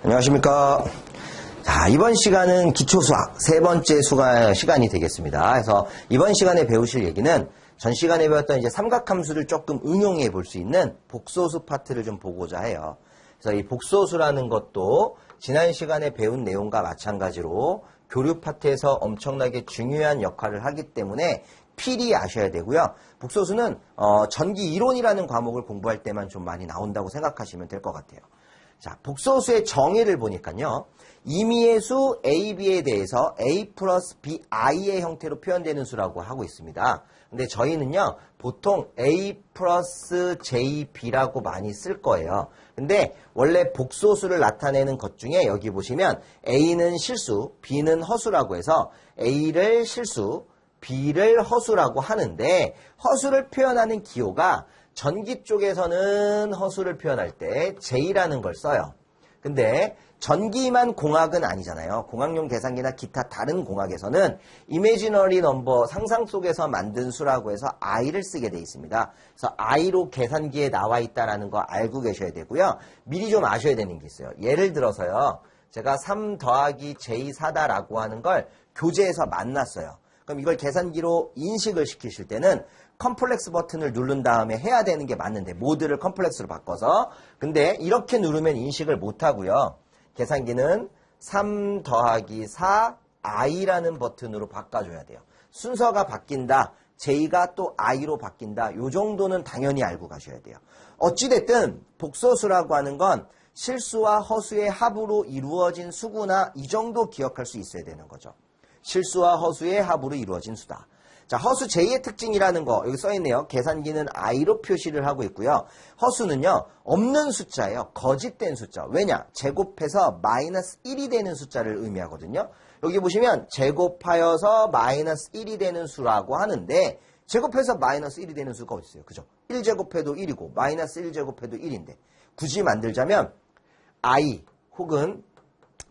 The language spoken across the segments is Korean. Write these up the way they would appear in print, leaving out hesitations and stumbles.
안녕하십니까. 자, 이번 시간은 기초수학 세 번째 시간이 되겠습니다. 그래서 이번 시간에 배우실 얘기는 전 시간에 배웠던 이제 삼각함수를 조금 응용해 볼 수 있는 복소수 파트를 좀 보고자 해요. 그래서 이 복소수라는 것도 지난 시간에 배운 내용과 마찬가지로 교류 파트에서 엄청나게 중요한 역할을 하기 때문에 필히 아셔야 되고요. 복소수는 전기 이론이라는 과목을 공부할 때만 좀 많이 나온다고 생각하시면 될 것 같아요. 자, 복소수의 정의를 보니까요. 임의의 수 A, B에 대해서 A 플러스 B, I의 형태로 표현되는 수라고 하고 있습니다. 근데 저희는요, 보통 A 플러스 J, B라고 많이 쓸 거예요. 근데 원래 복소수를 나타내는 것 중에 여기 보시면 A는 실수, B는 허수라고 해서 A를 실수, B를 허수라고 하는데 허수를 표현하는 기호가 전기 쪽에서는 허수를 표현할 때 J라는 걸 써요. 근데 전기만 공학은 아니잖아요. 공학용 계산기나 기타 다른 공학에서는 imaginary number, 상상 속에서 만든 수라고 해서 i를 쓰게 돼 있습니다. 그래서 i로 계산기에 나와 있다는 거 알고 계셔야 되고요. 미리 좀 아셔야 되는 게 있어요. 예를 들어서요. 제가 3 더하기 j4다라고 하는 걸 교재에서 만났어요. 그럼 이걸 계산기로 인식을 시키실 때는 컴플렉스 버튼을 누른 다음에 해야 되는 게 맞는데 모드를 컴플렉스로 바꿔서 근데 이렇게 누르면 인식을 못하고요. 계산기는 3 더하기 4 i라는 버튼으로 바꿔줘야 돼요. 순서가 바뀐다. j가 또 i로 바뀐다. 요 정도는 당연히 알고 가셔야 돼요. 어찌됐든 복소수라고 하는 건 실수와 허수의 합으로 이루어진 수구나 이 정도 기억할 수 있어야 되는 거죠. 실수와 허수의 합으로 이루어진 수다. 자, 허수 J의 특징이라는 거 여기 써있네요. 계산기는 I로 표시를 하고 있고요. 허수는요. 없는 숫자예요. 거짓된 숫자. 왜냐? 제곱해서 마이너스 1이 되는 숫자를 의미하거든요. 여기 보시면 제곱하여서 마이너스 1이 되는 수라고 하는데 제곱해서 마이너스 1이 되는 수가 어디 있어요? 그죠? 1제곱해도 1이고 마이너스 1제곱해도 1인데 굳이 만들자면 I 혹은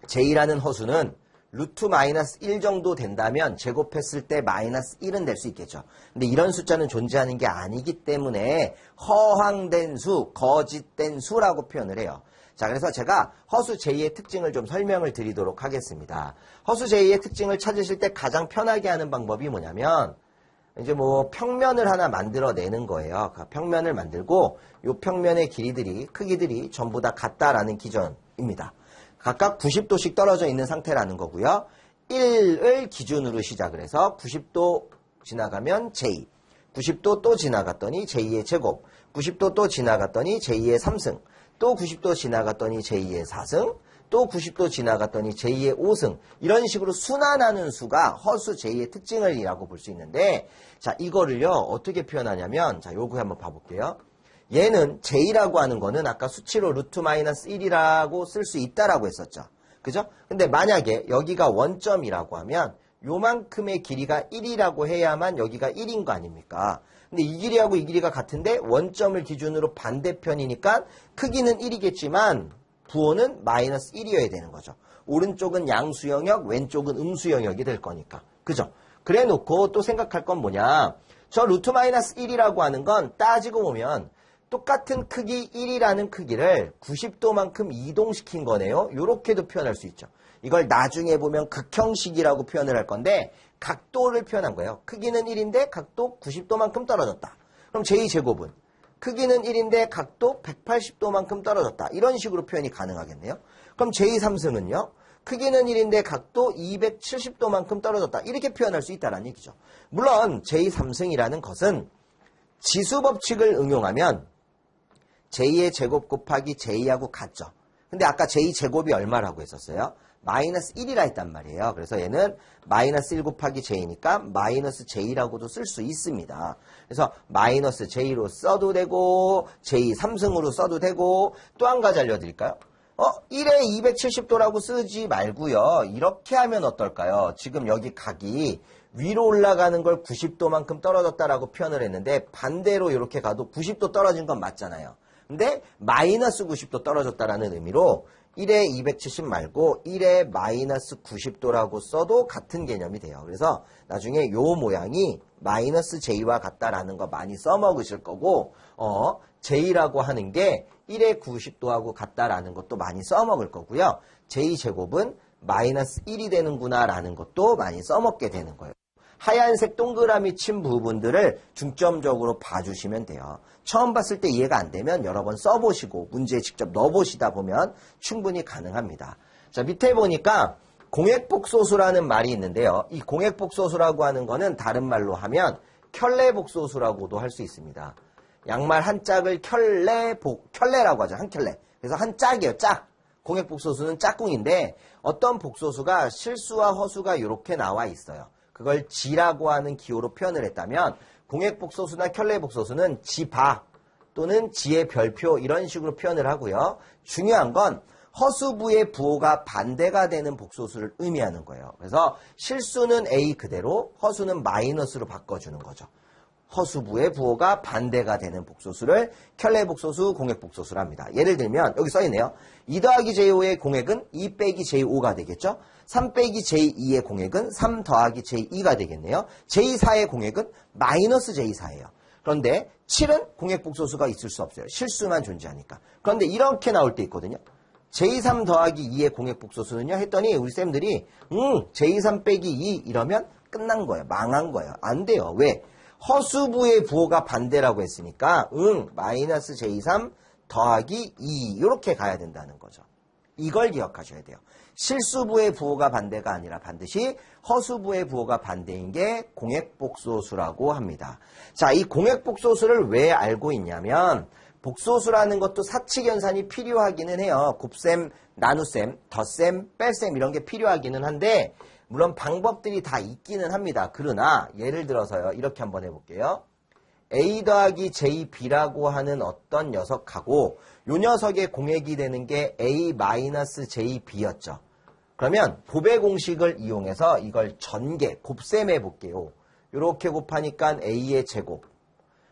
J라는 허수는 루트 마이너스 1 정도 된다면 제곱했을 때 마이너스 1은 될 수 있겠죠. 근데 이런 숫자는 존재하는 게 아니기 때문에 허황된 수, 거짓된 수라고 표현을 해요. 자, 그래서 제가 허수 J의 특징을 좀 설명을 드리도록 하겠습니다. 허수 J의 특징을 찾으실 때 가장 편하게 하는 방법이 뭐냐면 이제 뭐 평면을 하나 만들어내는 거예요. 그 평면을 만들고 이 평면의 길이들이, 크기들이 전부 다 같다라는 기준입니다. 각각 90도씩 떨어져 있는 상태라는 거고요. 1을 기준으로 시작을 해서 90도 지나가면 j, 90도 또 지나갔더니 j의 제곱, 90도 또 지나갔더니 j의 3승, 또 90도 지나갔더니 j의 4승, 또 90도 지나갔더니 j의 5승 이런 식으로 순환하는 수가 허수 j의 특징이라고 볼 수 있는데 자 이거를요 어떻게 표현하냐면 자 요거 한번 봐볼게요. 얘는 j라고 하는 거는 아까 수치로 루트 마이너스 1이라고 쓸 수 있다라고 했었죠. 그죠? 근데 만약에 여기가 원점이라고 하면 요만큼의 길이가 1이라고 해야만 여기가 1인 거 아닙니까? 근데 이 길이하고 이 길이가 같은데 원점을 기준으로 반대편이니까 크기는 1이겠지만 부호는 마이너스 1이어야 되는 거죠. 오른쪽은 양수 영역, 왼쪽은 음수 영역이 될 거니까. 그죠? 그래 놓고 또 생각할 건 뭐냐? 저 루트 마이너스 1이라고 하는 건 따지고 보면 똑같은 크기 1이라는 크기를 90도만큼 이동시킨 거네요. 이렇게도 표현할 수 있죠. 이걸 나중에 보면 극형식이라고 표현을 할 건데 각도를 표현한 거예요. 크기는 1인데 각도 90도만큼 떨어졌다. 그럼 j-제곱은 크기는 1인데 각도 180도만큼 떨어졌다. 이런 식으로 표현이 가능하겠네요. 그럼 j3승은요. 크기는 1인데 각도 270도만큼 떨어졌다. 이렇게 표현할 수 있다는 얘기죠. 물론 j3승이라는 것은 지수법칙을 응용하면 j의 제곱 곱하기 j하고 같죠. 근데 아까 j제곱이 얼마라고 했었어요? 마이너스 1이라 했단 말이에요. 그래서 얘는 마이너스 1 곱하기 j니까 마이너스 j라고도 쓸 수 있습니다. 그래서 마이너스 j로 써도 되고 j3승으로 써도 되고 또 한 가지 알려드릴까요? 1에 270도라고 쓰지 말고요. 이렇게 하면 어떨까요? 지금 여기 각이 위로 올라가는 걸 90도만큼 떨어졌다라고 표현을 했는데 반대로 이렇게 가도 90도 떨어진 건 맞잖아요. 근데 마이너스 90도 떨어졌다라는 의미로 1에 270 말고 1에 마이너스 90도라고 써도 같은 개념이 돼요. 그래서 나중에 요 모양이 마이너스 j와 같다라는 거 많이 써먹으실 거고 J라고 하는 게 1의 90도하고 같다라는 것도 많이 써먹을 거고요. j 제곱은 마이너스 1이 되는구나 라는 것도 많이 써먹게 되는 거예요. 하얀색 동그라미 친 부분들을 중점적으로 봐주시면 돼요. 처음 봤을 때 이해가 안 되면 여러 번 써보시고 문제에 직접 넣어보시다 보면 충분히 가능합니다. 자, 밑에 보니까 공액복소수라는 말이 있는데요. 이 공액복소수라고 하는 거는 다른 말로 하면 켤레복소수라고도 할 수 있습니다. 양말 한 짝을 켤레라고 하죠. 한 켤레. 그래서 한 짝이에요. 짝. 공액복소수는 짝꿍인데 어떤 복소수가 실수와 허수가 이렇게 나와 있어요. 그걸 지라고 하는 기호로 표현을 했다면 공액복소수나 켤레복소수는 지바 또는 지의 별표 이런 식으로 표현을 하고요. 중요한 건 허수부의 부호가 반대가 되는 복소수를 의미하는 거예요. 그래서 실수는 A 그대로 허수는 마이너스로 바꿔주는 거죠. 허수부의 부호가 반대가 되는 복소수를 켤레복소수, 공액복소수를 합니다. 예를 들면 여기 써있네요. 2 더하기 j5의 공액은 2 빼기 j5가 되겠죠. 3 빼기 j2의 공액은 3 더하기 j2가 되겠네요. j4의 공액은 마이너스 j4예요. 그런데 7은 공액복소수가 있을 수 없어요. 실수만 존재하니까. 그런데 이렇게 나올 때 있거든요. j3 더하기 2의 공액복소수는요 했더니 우리 쌤들이 j3 빼기 2 이러면 끝난 거예요. 망한 거예요. 안 돼요. 왜? 허수부의 부호가 반대라고 했으니까 마이너스 j3 더하기 2 이렇게 가야 된다는 거죠. 이걸 기억하셔야 돼요. 실수부의 부호가 반대가 아니라 반드시 허수부의 부호가 반대인 게 공액복소수라고 합니다. 자, 이 공액복소수를 왜 알고 있냐면 복소수라는 것도 사칙연산이 필요하기는 해요. 곱셈, 나눗셈, 덧셈, 뺄셈 이런 게 필요하기는 한데 물론 방법들이 다 있기는 합니다. 그러나 예를 들어서요. 이렇게 한번 해볼게요. A 더하기 JB라고 하는 어떤 녀석하고 요 녀석의 공액이 되는 게 A 마이너스 JB였죠. 그러면 곱의 공식을 이용해서 이걸 전개, 곱셈해 볼게요. 이렇게 곱하니까 A의 제곱.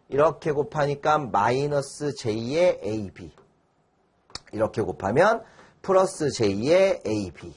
이렇게 곱하니까 마이너스 J의 AB. 이렇게 곱하면 플러스 J의 AB.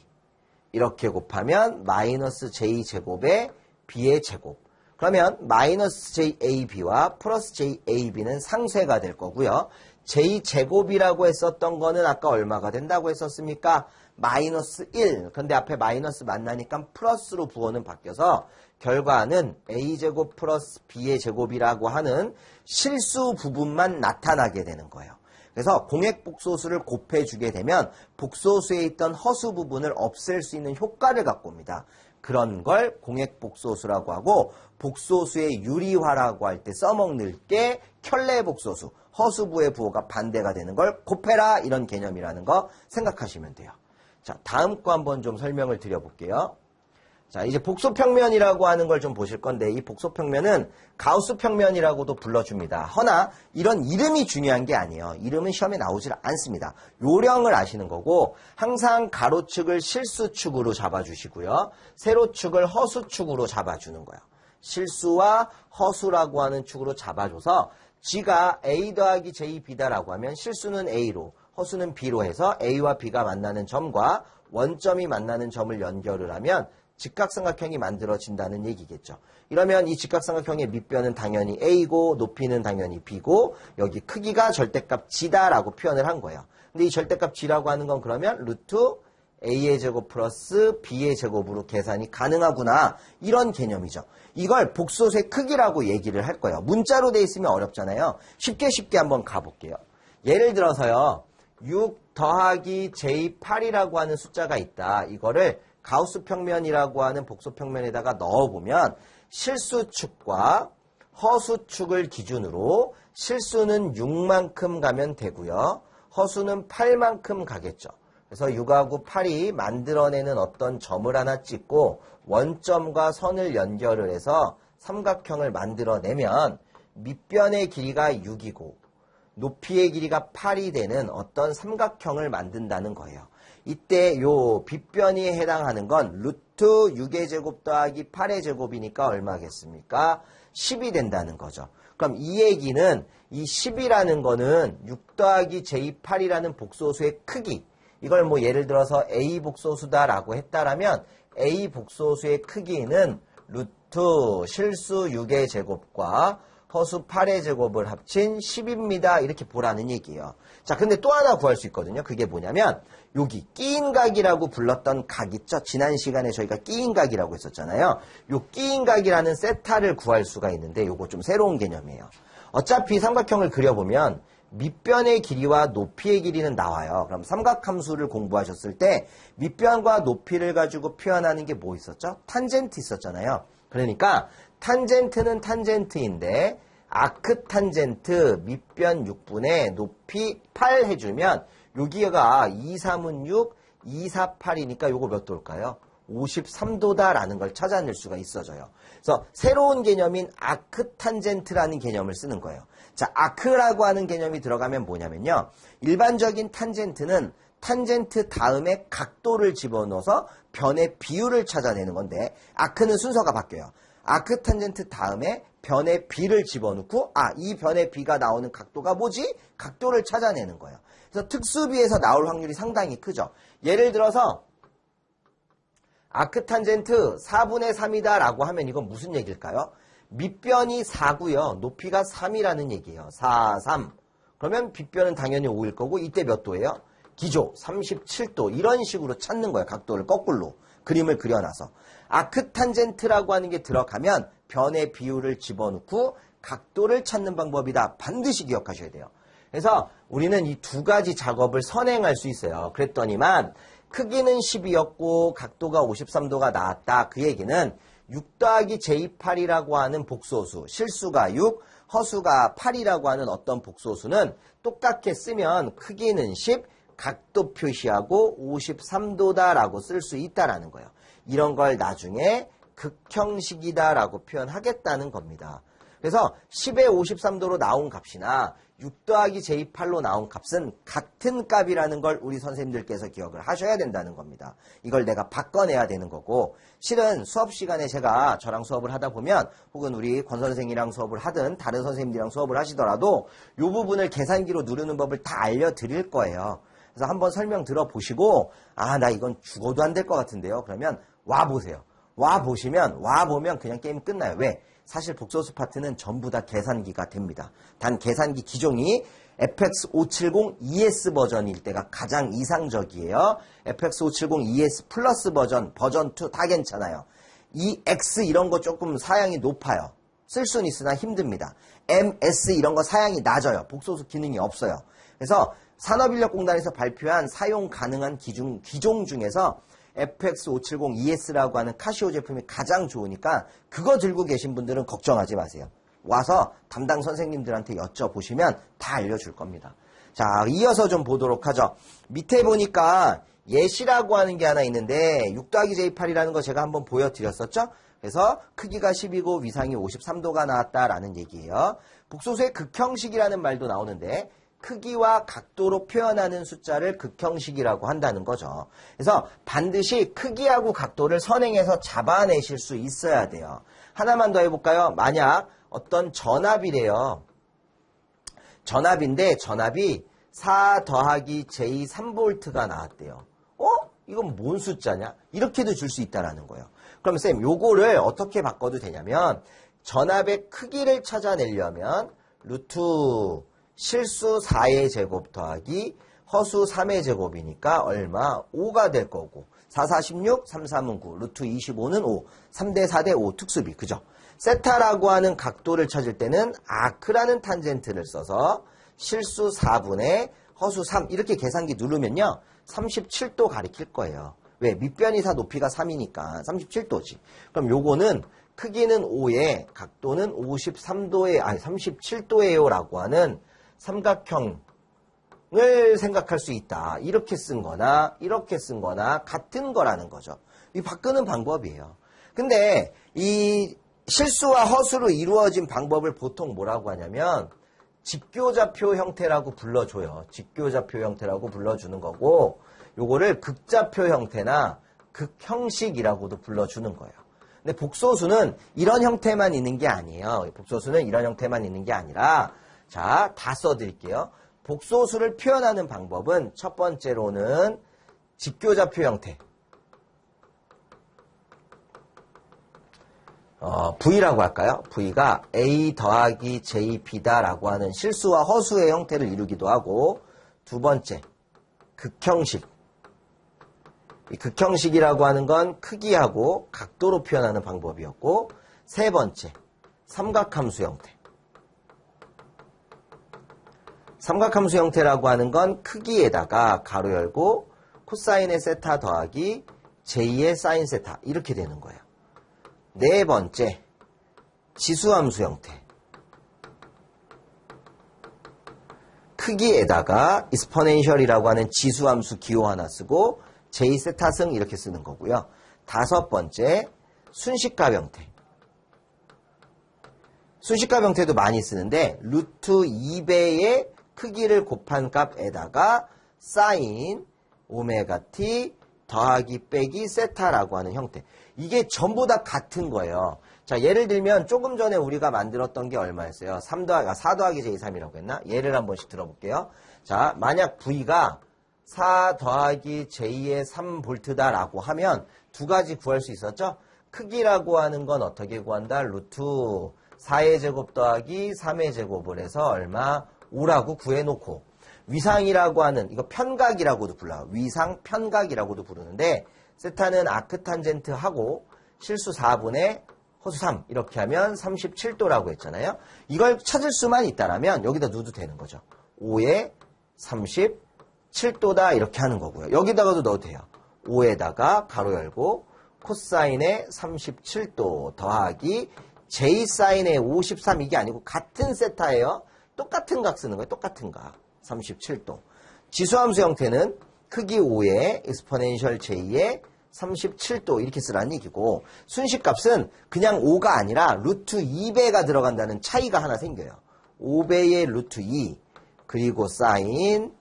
이렇게 곱하면 마이너스 J제곱의 B의 제곱. 그러면 마이너스 JAB와 플러스 JAB는 상쇄가 될 거고요. J제곱이라고 했었던 거는 아까 얼마가 된다고 했었습니까? 마이너스 1. 그런데 앞에 마이너스 만나니까 플러스로 부호는 바뀌어서 결과는 A제곱 플러스 B의 제곱이라고 하는 실수 부분만 나타나게 되는 거예요. 그래서 공액복소수를 곱해주게 되면 복소수에 있던 허수 부분을 없앨 수 있는 효과를 갖고 옵니다. 그런 걸 공액복소수라고 하고 복소수의 유리화라고 할 때 써먹는 게 켤레복소수, 허수부의 부호가 반대가 되는 걸 곱해라 이런 개념이라는 거 생각하시면 돼요. 자, 다음 거 한번 좀 설명을 드려볼게요. 자, 이제 복소평면이라고 하는 걸 좀 보실 건데 이 복소평면은 가우스평면이라고도 불러줍니다. 허나 이런 이름이 중요한 게 아니에요. 이름은 시험에 나오질 않습니다. 요령을 아시는 거고 항상 가로축을 실수축으로 잡아주시고요. 세로축을 허수축으로 잡아주는 거예요. 실수와 허수라고 하는 축으로 잡아줘서 G가 A 더하기 JB다라고 하면 실수는 A로 허수는 B로 해서 A와 B가 만나는 점과 원점이 만나는 점을 연결을 하면 직각삼각형이 만들어진다는 얘기겠죠. 이러면 이 직각삼각형의 밑변은 당연히 A고 높이는 당연히 B고 여기 크기가 절대값 G다라고 표현을 한 거예요. 근데 이 절대값 G라고 하는 건 그러면 루트 A의 제곱 플러스 B의 제곱으로 계산이 가능하구나 이런 개념이죠. 이걸 복소수의 크기라고 얘기를 할 거예요. 문자로 돼 있으면 어렵잖아요. 쉽게 한번 가볼게요. 예를 들어서요. 6 더하기 J8이라고 하는 숫자가 있다. 이거를 가우스 평면이라고 하는 복소평면에다가 넣어보면 실수축과 허수축을 기준으로 실수는 6만큼 가면 되고요. 허수는 8만큼 가겠죠. 그래서 6하고 8이 만들어내는 어떤 점을 하나 찍고 원점과 선을 연결을 해서 삼각형을 만들어내면 밑변의 길이가 6이고 높이의 길이가 8이 되는 어떤 삼각형을 만든다는 거예요. 이때 요 빗변이 해당하는 건 루트 6의 제곱 더하기 8의 제곱이니까 얼마겠습니까? 10이 된다는 거죠. 그럼 이 얘기는 이 10이라는 거는 6 더하기 J8이라는 복소수의 크기 이걸 뭐 예를 들어서 A 복소수다라고 했다라면 A 복소수의 크기는 루트 실수 6의 제곱과 허수 8의 제곱을 합친 10입니다. 이렇게 보라는 얘기예요. 자, 근데 또 하나 구할 수 있거든요. 그게 뭐냐면 여기 끼인 각이라고 불렀던 각 있죠? 지난 시간에 저희가 끼인 각이라고 했었잖아요. 요 끼인 각이라는 세타를 구할 수가 있는데 요거 좀 새로운 개념이에요. 어차피 삼각형을 그려보면 밑변의 길이와 높이의 길이는 나와요. 그럼 삼각함수를 공부하셨을 때 밑변과 높이를 가지고 표현하는 게 뭐 있었죠? 탄젠트 있었잖아요. 그러니까 탄젠트는 탄젠트인데 아크탄젠트 밑변 6분의 높이 8 해주면 여기가 2, 3은 6, 2, 4, 8이니까 요거 몇 도일까요? 53도다라는 걸 찾아낼 수가 있어져요. 그래서 새로운 개념인 아크탄젠트라는 개념을 쓰는 거예요. 자, 아크라고 하는 개념이 들어가면 뭐냐면요. 일반적인 탄젠트는 탄젠트 다음에 각도를 집어넣어서 변의 비율을 찾아내는 건데 아크는 순서가 바뀌어요. 아크탄젠트 다음에 변의 비를 집어넣고 이 변의 비가 나오는 각도가 뭐지? 각도를 찾아내는 거예요. 그래서 특수비에서 나올 확률이 상당히 크죠. 예를 들어서 아크탄젠트 4분의 3이다 라고 하면 이건 무슨 얘기일까요? 밑변이 4고요. 높이가 3이라는 얘기예요. 4, 3. 그러면 빗변은 당연히 5일 거고 이때 몇 도예요? 기조 37도. 이런 식으로 찾는 거예요. 각도를 거꾸로. 그림을 그려놔서. 아크탄젠트라고 하는 게 들어가면 변의 비율을 집어넣고 각도를 찾는 방법이다. 반드시 기억하셔야 돼요. 그래서 우리는 이 두 가지 작업을 선행할 수 있어요. 그랬더니만 크기는 10이었고 각도가 53도가 나왔다. 그 얘기는 6 더하기 j8이라고 하는 복소수, 실수가 6, 허수가 8이라고 하는 어떤 복소수는 똑같게 쓰면 크기는 10, 각도 표시하고 53도다라고 쓸 수 있다라는 거예요. 이런 걸 나중에 극형식이다라고 표현하겠다는 겁니다. 그래서 10에 53도로 나온 값이나 6 더하기 j8로 나온 값은 같은 값이라는 걸 우리 선생님들께서 기억을 하셔야 된다는 겁니다. 이걸 내가 바꿔내야 되는 거고 실은 수업 시간에 제가 저랑 수업을 하다 보면 혹은 우리 권 선생이랑 수업을 하든 다른 선생님들이랑 수업을 하시더라도 이 부분을 계산기로 누르는 법을 다 알려드릴 거예요. 그래서 한번 설명 들어보시고 나 이건 죽어도 안 될 것 같은데요. 그러면 와보세요. 와보면 그냥 게임 끝나요. 왜? 사실 복소수 파트는 전부 다 계산기가 됩니다. 단 계산기 기종이 FX570 ES 버전일 때가 가장 이상적이에요. FX570 ES 플러스 버전 2 다 괜찮아요. 이 X 이런 거 조금 사양이 높아요. 쓸 수는 있으나 힘듭니다. MS 이런 거 사양이 낮아요. 복소수 기능이 없어요. 그래서 산업인력공단에서 발표한 사용 가능한 기종 중에서 FX570 ES라고 하는 카시오 제품이 가장 좋으니까 그거 들고 계신 분들은 걱정하지 마세요. 와서 담당 선생님들한테 여쭤보시면 다 알려줄 겁니다. 자, 이어서 좀 보도록 하죠. 밑에 보니까 예시라고 하는 게 하나 있는데 6 더하기 j8이라는 거 제가 한번 보여드렸었죠? 그래서 크기가 10이고 위상이 53도가 나왔다라는 얘기예요. 복소수의 극형식이라는 말도 나오는데 크기와 각도로 표현하는 숫자를 극형식이라고 한다는 거죠. 그래서 반드시 크기하고 각도를 선행해서 잡아내실 수 있어야 돼요. 하나만 더 해볼까요? 만약 어떤 전압이래요. 전압인데 전압이 4 더하기 j 3V가 나왔대요. 이건 뭔 숫자냐? 이렇게도 줄 수 있다는 거예요. 그럼 쌤, 요거를 어떻게 바꿔도 되냐면 전압의 크기를 찾아내려면 루트 실수 4의 제곱 더하기 허수 3의 제곱이니까 얼마? 5가 될 거고 4, 4, 16, 3, 3은 9, 루트 25는 5, 3대 4대 5 특수비, 그죠? 세타라고 하는 각도를 찾을 때는 아크라는 탄젠트를 써서 실수 4분의 허수 3 이렇게 계산기 누르면요 37도 가리킬 거예요. 왜? 밑변이 4, 높이가 3이니까 37도지. 그럼 요거는 크기는 5에 각도는 37도예요 라고 하는 삼각형을 생각할 수 있다. 이렇게 쓴 거나 이렇게 쓴 거나 같은 거라는 거죠. 이 바꾸는 방법이에요. 근데 이 실수와 허수로 이루어진 방법을 보통 뭐라고 하냐면 직교좌표 형태라고 불러줘요. 직교좌표 형태라고 불러주는 거고 요거를 극좌표 형태나 극형식이라고도 불러주는 거예요. 근데 복소수는 이런 형태만 있는 게 아니에요. 복소수는 이런 형태만 있는 게 아니라 자, 다 써드릴게요. 복소수를 표현하는 방법은 첫 번째로는 직교좌표 형태. V라고 할까요? V가 A 더하기 JB다라고 하는 실수와 허수의 형태를 이루기도 하고, 두 번째, 극형식. 이 극형식이라고 하는 건 크기하고 각도로 표현하는 방법이었고, 세 번째, 삼각함수 형태. 삼각함수 형태라고 하는 건 크기에다가 가로 열고 코사인의 세타 더하기 J의 사인 세타 이렇게 되는 거예요. 네 번째, 지수함수 형태. 크기에다가 exponential이라고 하는 지수함수 기호 하나 쓰고 J 세타승 이렇게 쓰는 거고요. 다섯 번째, 순식값 형태. 순식값 형태도 많이 쓰는데 루트 2배의 크기를 곱한 값에다가 사인 오메가 t 더하기 빼기 세타라고 하는 형태. 이게 전부 다 같은 거예요. 자, 예를 들면 조금 전에 우리가 만들었던 게 얼마였어요? 4 더하기 j3이라고 했나? 예를 한 번씩 들어볼게요. 자, 만약 V가 4 더하기 j의 3V다라고 하면 두 가지 구할 수 있었죠? 크기라고 하는 건 어떻게 구한다? 루트 4의 제곱 더하기 3의 제곱을 해서 얼마? 5라고 구해놓고, 위상이라고 하는, 이거 편각이라고도 불러요. 위상 편각이라고도 부르는데, 세타는 아크탄젠트하고 실수 4분의 허수 3 이렇게 하면 37도라고 했잖아요. 이걸 찾을 수만 있다라면 여기다 넣어도 되는 거죠. 5에 37도다 이렇게 하는 거고요. 여기다가도 넣어도 돼요. 5에다가 가로 열고 코사인의 37도 더하기 J사인의 53 이게 아니고 같은 세타예요. 똑같은 각 쓰는 거예요. 똑같은 각. 37도. 지수함수 형태는 크기 5에 exponential j의 37도 이렇게 쓰라는 얘기고, 순식값은 그냥 5가 아니라 루트 2배가 들어간다는 차이가 하나 생겨요. 5배의 루트 2 그리고 사인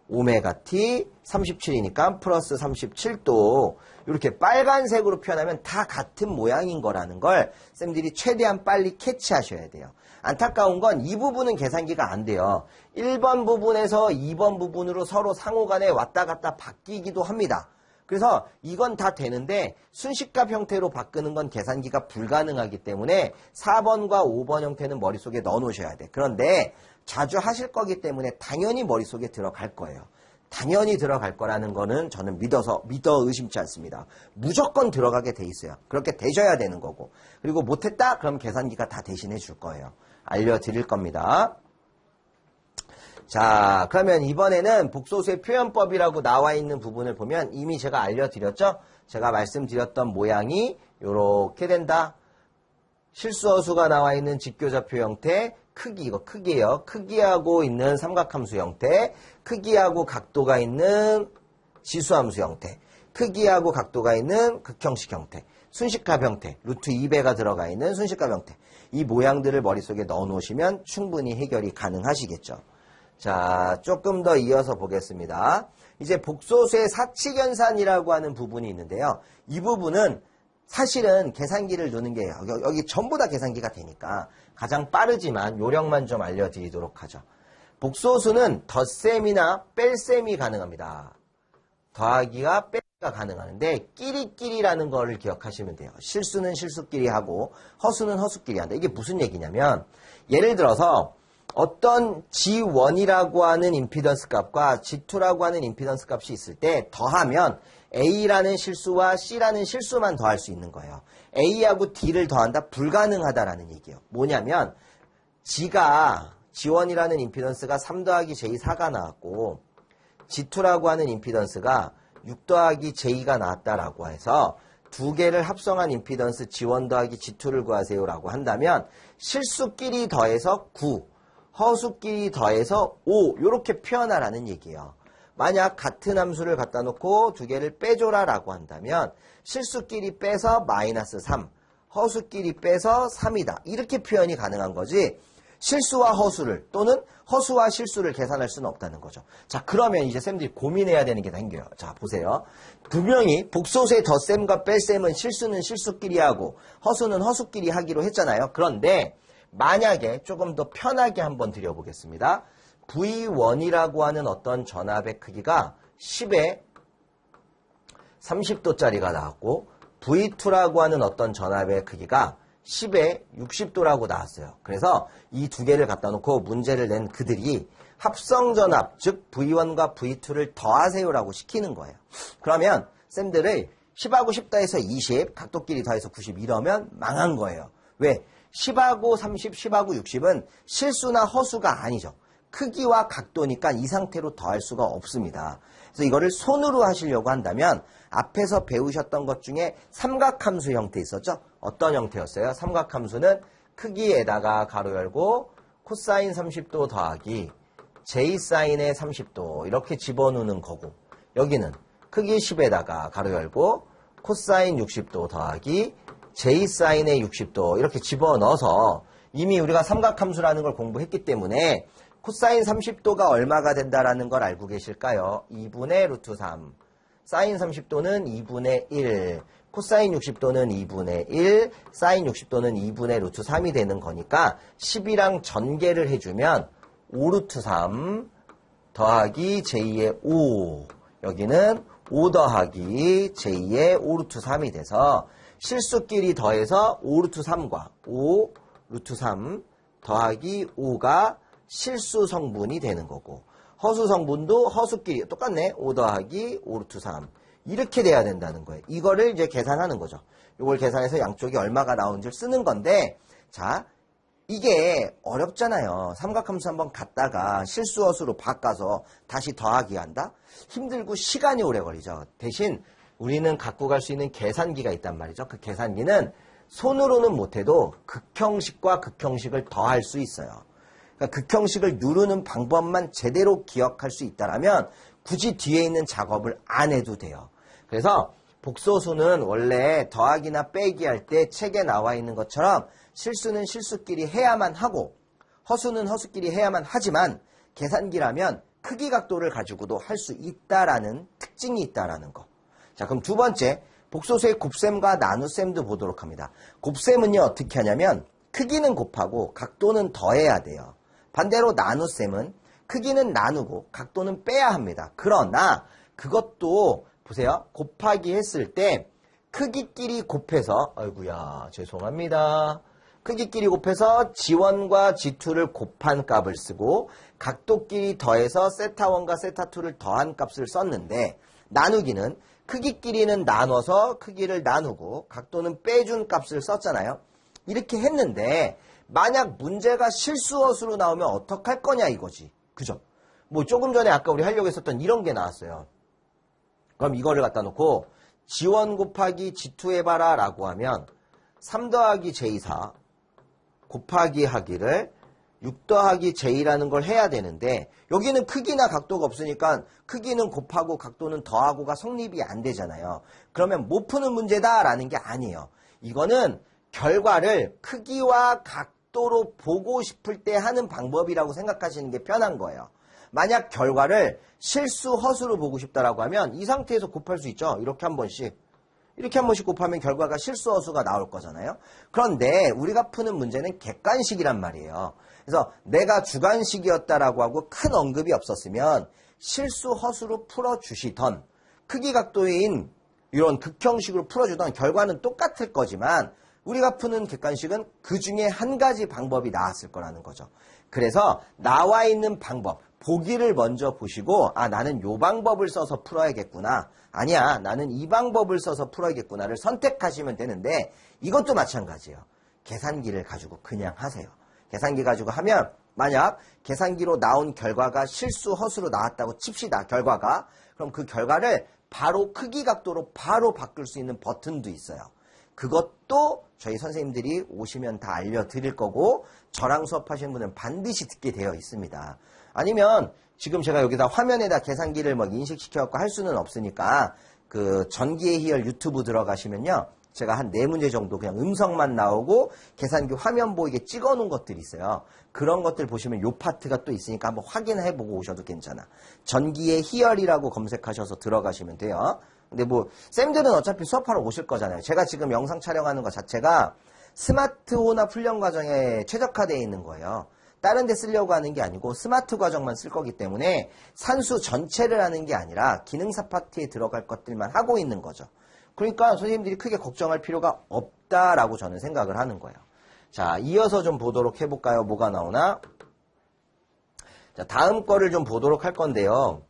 오메가 t 37이니까 플러스 37도 이렇게 빨간색으로 표현하면 다 같은 모양인 거라는 걸 쌤들이 최대한 빨리 캐치하셔야 돼요. 안타까운 건 이 부분은 계산기가 안 돼요. 1번 부분에서 2번 부분으로 서로 상호간에 왔다 갔다 바뀌기도 합니다. 그래서 이건 다 되는데 순식값 형태로 바꾸는 건 계산기가 불가능하기 때문에 4번과 5번 형태는 머릿속에 넣어 놓으셔야 돼. 그런데 자주 하실 거기 때문에 당연히 머릿속에 들어갈 거예요. 당연히 들어갈 거라는 거는 저는 믿어 의심치 않습니다. 무조건 들어가게 돼 있어요. 그렇게 되셔야 되는 거고. 그리고 못했다? 그럼 계산기가 다 대신해 줄 거예요. 알려드릴 겁니다. 자, 그러면 이번에는 복소수의 표현법이라고 나와 있는 부분을 보면 이미 제가 알려드렸죠? 제가 말씀드렸던 모양이 이렇게 된다. 실수어수가 나와 있는 직교좌표 형태, 크기, 이거 크기예요. 크기하고 있는 삼각함수 형태, 크기하고 각도가 있는 지수함수 형태, 크기하고 각도가 있는 극형식 형태, 순식값 형태, 루트 2배가 들어가 있는 순식값 형태. 이 모양들을 머릿속에 넣어 놓으시면 충분히 해결이 가능하시겠죠. 자, 조금 더 이어서 보겠습니다. 이제 복소수의 사칙연산이라고 하는 부분이 있는데요. 이 부분은 사실은 계산기를 넣는 게 여기 전부 다 계산기가 되니까 가장 빠르지만 요령만 좀 알려드리도록 하죠. 복소수는 덧셈이나 뺄셈이 가능합니다. 더하기가 빼기가 가능한데 끼리끼리라는 거를 기억하시면 돼요. 실수는 실수끼리 하고 허수는 허수끼리 한다. 이게 무슨 얘기냐면 예를 들어서 어떤 G1이라고 하는 임피던스 값과 G2라고 하는 임피던스 값이 있을 때 더하면 A라는 실수와 C라는 실수만 더할 수 있는 거예요. A하고 D를 더한다? 불가능하다라는 얘기예요. 뭐냐면 G1이라는 임피던스가 3 더하기 J4가 나왔고 G2라고 하는 임피던스가 6 더하기 J가 나왔다라고 해서 두 개를 합성한 임피던스 G1 더하기 G2를 구하세요라고 한다면 실수끼리 더해서 9, 허수끼리 더해서 5 이렇게 표현하라는 얘기예요. 만약 같은 함수를 갖다 놓고 두 개를 빼줘라라고 한다면 실수끼리 빼서 마이너스 3, 허수끼리 빼서 3이다. 이렇게 표현이 가능한 거지 실수와 허수를 또는 허수와 실수를 계산할 수는 없다는 거죠. 자, 그러면 이제 쌤들이 고민해야 되는 게 생겨요. 자, 보세요. 분명히 복소수의 덧셈과 뺄셈은 실수는 실수끼리 하고 허수는 허수끼리 하기로 했잖아요. 그런데 만약에 조금 더 편하게 한번 드려보겠습니다. V1이라고 하는 어떤 전압의 크기가 10에 30도짜리가 나왔고 V2라고 하는 어떤 전압의 크기가 10에 60도라고 나왔어요. 그래서 이 두 개를 갖다 놓고 문제를 낸 그들이 합성전압, 즉 V1과 V2를 더하세요라고 시키는 거예요. 그러면 쌤들을 10하고 10더해서 20, 각도끼리 더해서 90 이러면 망한 거예요. 왜? 10하고 30, 10하고 60은 실수나 허수가 아니죠. 크기와 각도니까 이 상태로 더할 수가 없습니다. 그래서 이거를 손으로 하시려고 한다면 앞에서 배우셨던 것 중에 삼각함수 형태 있었죠? 어떤 형태였어요? 삼각함수는 크기에다가 가로 열고 코사인 30도 더하기 J사인의 30도 이렇게 집어넣는 거고, 여기는 크기 10에다가 가로 열고 코사인 60도 더하기 J사인의 60도 이렇게 집어넣어서 이미 우리가 삼각함수라는 걸 공부했기 때문에 코사인 30도가 얼마가 된다라는 걸 알고 계실까요? 2분의 루트 3. 사인 30도는 2분의 1. 코사인 60도는 2분의 1. 사인 60도는 2분의 루트 3이 되는 거니까 10이랑 전개를 해주면 5 루트 3 더하기 J의 5. 여기는 5 더하기 J의 5 루트 3이 돼서 실수끼리 더해서 5 루트 3과 5 루트 3 더하기 5가 실수 성분이 되는 거고, 허수 성분도 허수끼리 똑같네. 5 더하기 5 루트 3 이렇게 돼야 된다는 거예요. 이거를 이제 계산하는 거죠. 이걸 계산해서 양쪽이 얼마가 나오는지를 쓰는 건데, 자, 이게 어렵잖아요. 삼각함수 한번 갖다가 실수 허수로 바꿔서 다시 더하기 한다? 힘들고 시간이 오래 걸리죠. 대신 우리는 갖고 갈 수 있는 계산기가 있단 말이죠. 그 계산기는 손으로는 못해도 극형식과 극형식을 더할 수 있어요. 그러니까 극형식을 누르는 방법만 제대로 기억할 수 있다면 굳이 뒤에 있는 작업을 안 해도 돼요. 그래서 복소수는 원래 더하기나 빼기 할 때 책에 나와 있는 것처럼 실수는 실수끼리 해야만 하고 허수는 허수끼리 해야만 하지만 계산기라면 크기 각도를 가지고도 할 수 있다라는 특징이 있다라는 거. 자, 그럼 두 번째, 복소수의 곱셈과 나눗셈도 보도록 합니다. 곱셈은요, 어떻게 하냐면 크기는 곱하고 각도는 더해야 돼요. 반대로 나눗셈은 크기는 나누고 각도는 빼야 합니다. 그러나 그것도 보세요. 곱하기 했을 때 크기끼리 곱해서, 아이고야, 죄송합니다. 크기끼리 곱해서 G1과 G2를 곱한 값을 쓰고 각도끼리 더해서 세타1과 세타2를 더한 값을 썼는데, 나누기는 크기끼리는 나눠서 크기를 나누고 각도는 빼준 값을 썼잖아요. 이렇게 했는데 만약 문제가 실수허수로 나오면 어떡할 거냐 이거지. 그죠? 뭐 조금 전에 아까 우리 하려고 했었던 이런 게 나왔어요. 그럼 이거를 갖다 놓고 G1 곱하기 G2 해봐라 라고 하면 3 더하기 J4 곱하기 하기를 6 더하기 J라는 걸 해야 되는데, 여기는 크기나 각도가 없으니까 크기는 곱하고 각도는 더하고가 성립이 안 되잖아요. 그러면 못 푸는 문제다라는 게 아니에요. 이거는 결과를 크기와 각도로 보고 싶을 때 하는 방법이라고 생각하시는 게 편한 거예요. 만약 결과를 실수 허수로 보고 싶다라고 하면 이 상태에서 곱할 수 있죠. 이렇게 한 번씩. 이렇게 한 번씩 곱하면 결과가 실수 허수가 나올 거잖아요. 그런데 우리가 푸는 문제는 객관식이란 말이에요. 그래서 내가 주관식이었다라고 하고 큰 언급이 없었으면 실수 허수로 풀어주시던 크기 각도인 이런 극형식으로 풀어주던 결과는 똑같을 거지만 우리가 푸는 객관식은 그 중에 한 가지 방법이 나왔을 거라는 거죠. 그래서 나와 있는 방법, 보기를 먼저 보시고 아 나는 요 방법을 써서 풀어야겠구나. 아니야 나는 이 방법을 써서 풀어야겠구나를 선택하시면 되는데 이것도 마찬가지예요. 계산기를 가지고 그냥 하세요. 계산기 가지고 하면 만약 계산기로 나온 결과가 실수 허수로 나왔다고 칩시다. 결과가. 그럼 그 결과를 바로 크기 각도로 바로 바꿀 수 있는 버튼도 있어요. 그것도 저희 선생님들이 오시면 다 알려드릴 거고 저랑 수업하시는 분은 반드시 듣게 되어 있습니다. 아니면 지금 제가 여기다 화면에다 계산기를 뭐 인식시켜갖고 할 수는 없으니까 그 전기의 희열 유튜브 들어가시면요. 제가 한 4문제 정도 그냥 음성만 나오고 계산기 화면 보이게 찍어 놓은 것들이 있어요. 그런 것들 보시면 요 파트가 또 있으니까 한번 확인해보고 오셔도 괜찮아. 전기의 희열이라고 검색하셔서 들어가시면 돼요. 근데 뭐 쌤들은 어차피 수업하러 오실 거잖아요. 제가 지금 영상 촬영하는 것 자체가 스마트 혼합 훈련 과정에 최적화되어 있는 거예요. 다른 데 쓰려고 하는 게 아니고 스마트 과정만 쓸 거기 때문에 산수 전체를 하는 게 아니라 기능사 파트에 들어갈 것들만 하고 있는 거죠. 그러니까 선생님들이 크게 걱정할 필요가 없다라고 저는 생각을 하는 거예요. 자, 이어서 좀 보도록 해볼까요? 뭐가 나오나? 자, 다음 거를 좀 보도록 할 건데요.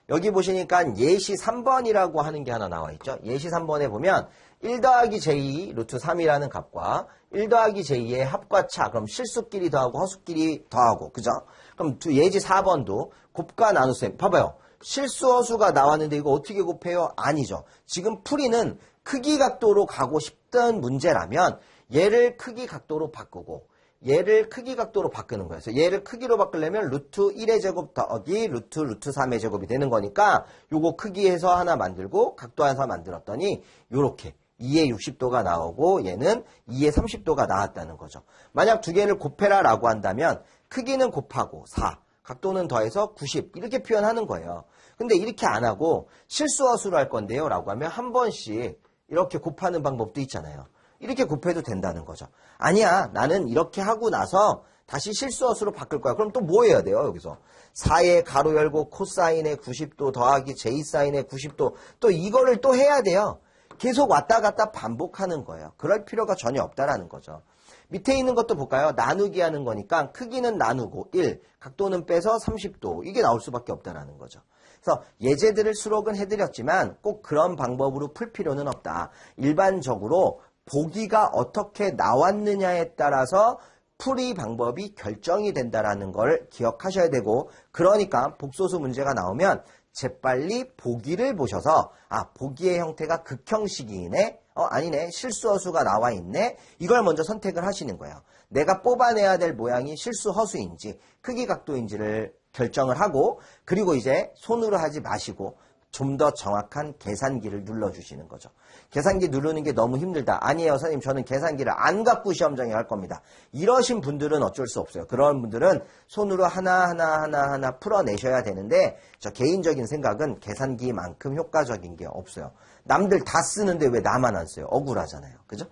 여기 보시니까 예시 3번이라고 하는 게 하나 나와 있죠. 예시 3번에 보면 1 더하기 j 루트 3이라는 값과 1 더하기 j의 합과 차, 그럼 실수끼리 더하고 허수끼리 더하고, 그죠? 그럼 예지 4번도 곱과 나눗셈. 봐봐요. 실수 허수가 나왔는데 이거 어떻게 곱해요? 아니죠. 지금 풀이는 크기 각도로 가고 싶던 문제라면 얘를 크기 각도로 바꾸고 얘를 크기 각도로 바꾸는 거예요. 그래서 얘를 크기로 바꾸려면 루트 1의 제곱 더하기 루트 3의 제곱이 되는 거니까 요거 크기에서 하나 만들고 각도 하나 만들었더니 요렇게 2의 60도가 나오고 얘는 2의 30도가 나왔다는 거죠. 만약 두 개를 곱해라 라고 한다면 크기는 곱하고 4, 각도는 더해서 90 이렇게 표현하는 거예요. 근데 이렇게 안 하고 실수허수로 할 건데요 라고 하면 한 번씩 이렇게 곱하는 방법도 있잖아요. 이렇게 곱해도 된다는 거죠. 아니야, 나는 이렇게 하고 나서 다시 실수허수로 바꿀 거야. 그럼 또 뭐 해야 돼요, 여기서? 4의 가로 열고 코사인의 90도 더하기 J사인의 90도 또 이거를 또 해야 돼요. 계속 왔다 갔다 반복하는 거예요. 그럴 필요가 전혀 없다라는 거죠. 밑에 있는 것도 볼까요? 나누기 하는 거니까 크기는 나누고 1, 각도는 빼서 30도 이게 나올 수밖에 없다라는 거죠. 그래서 예제들을 수록은 해드렸지만 꼭 그런 방법으로 풀 필요는 없다. 일반적으로 보기가 어떻게 나왔느냐에 따라서 풀이 방법이 결정이 된다는 걸 기억하셔야 되고, 그러니까 복소수 문제가 나오면 재빨리 보기를 보셔서 보기의 형태가 극형식이네, 아니네, 실수허수가 나와 있네, 이걸 먼저 선택을 하시는 거예요. 내가 뽑아내야 될 모양이 실수허수인지 크기 각도인지를 결정을 하고, 그리고 이제 손으로 하지 마시고 좀 더 정확한 계산기를 눌러주시는 거죠. 계산기 누르는 게 너무 힘들다. 아니에요, 선생님. 저는 계산기를 안 갖고 시험장에 할 겁니다. 이러신 분들은 어쩔 수 없어요. 그런 분들은 손으로 하나 풀어내셔야 되는데, 저 개인적인 생각은 계산기만큼 효과적인 게 없어요. 남들 다 쓰는데 왜 나만 안 써요? 억울하잖아요. 그죠?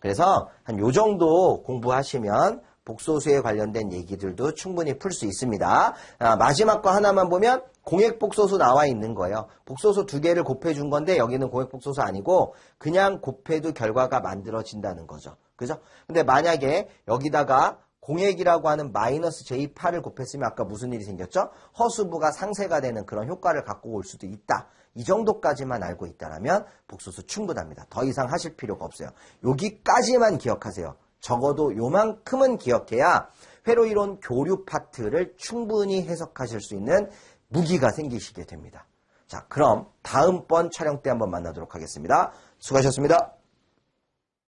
그래서 한 요 정도 공부하시면 복소수에 관련된 얘기들도 충분히 풀 수 있습니다. 마지막 거 하나만 보면 공액복소수 나와 있는 거예요. 복소수 두 개를 곱해준 건데 여기는 공액복소수 아니고 그냥 곱해도 결과가 만들어진다는 거죠. 그죠? 근데 만약에 여기다가 공액이라고 하는 마이너스 J8을 곱했으면 아까 무슨 일이 생겼죠? 허수부가 상쇄가 되는 그런 효과를 갖고 올 수도 있다. 이 정도까지만 알고 있다면 복소수 충분합니다. 더 이상 하실 필요가 없어요. 여기까지만 기억하세요. 적어도 요만큼은 기억해야 회로이론 교류 파트를 충분히 해석하실 수 있는 무기가 생기시게 됩니다. 자, 그럼 다음번 촬영 때 한번 만나도록 하겠습니다. 수고하셨습니다.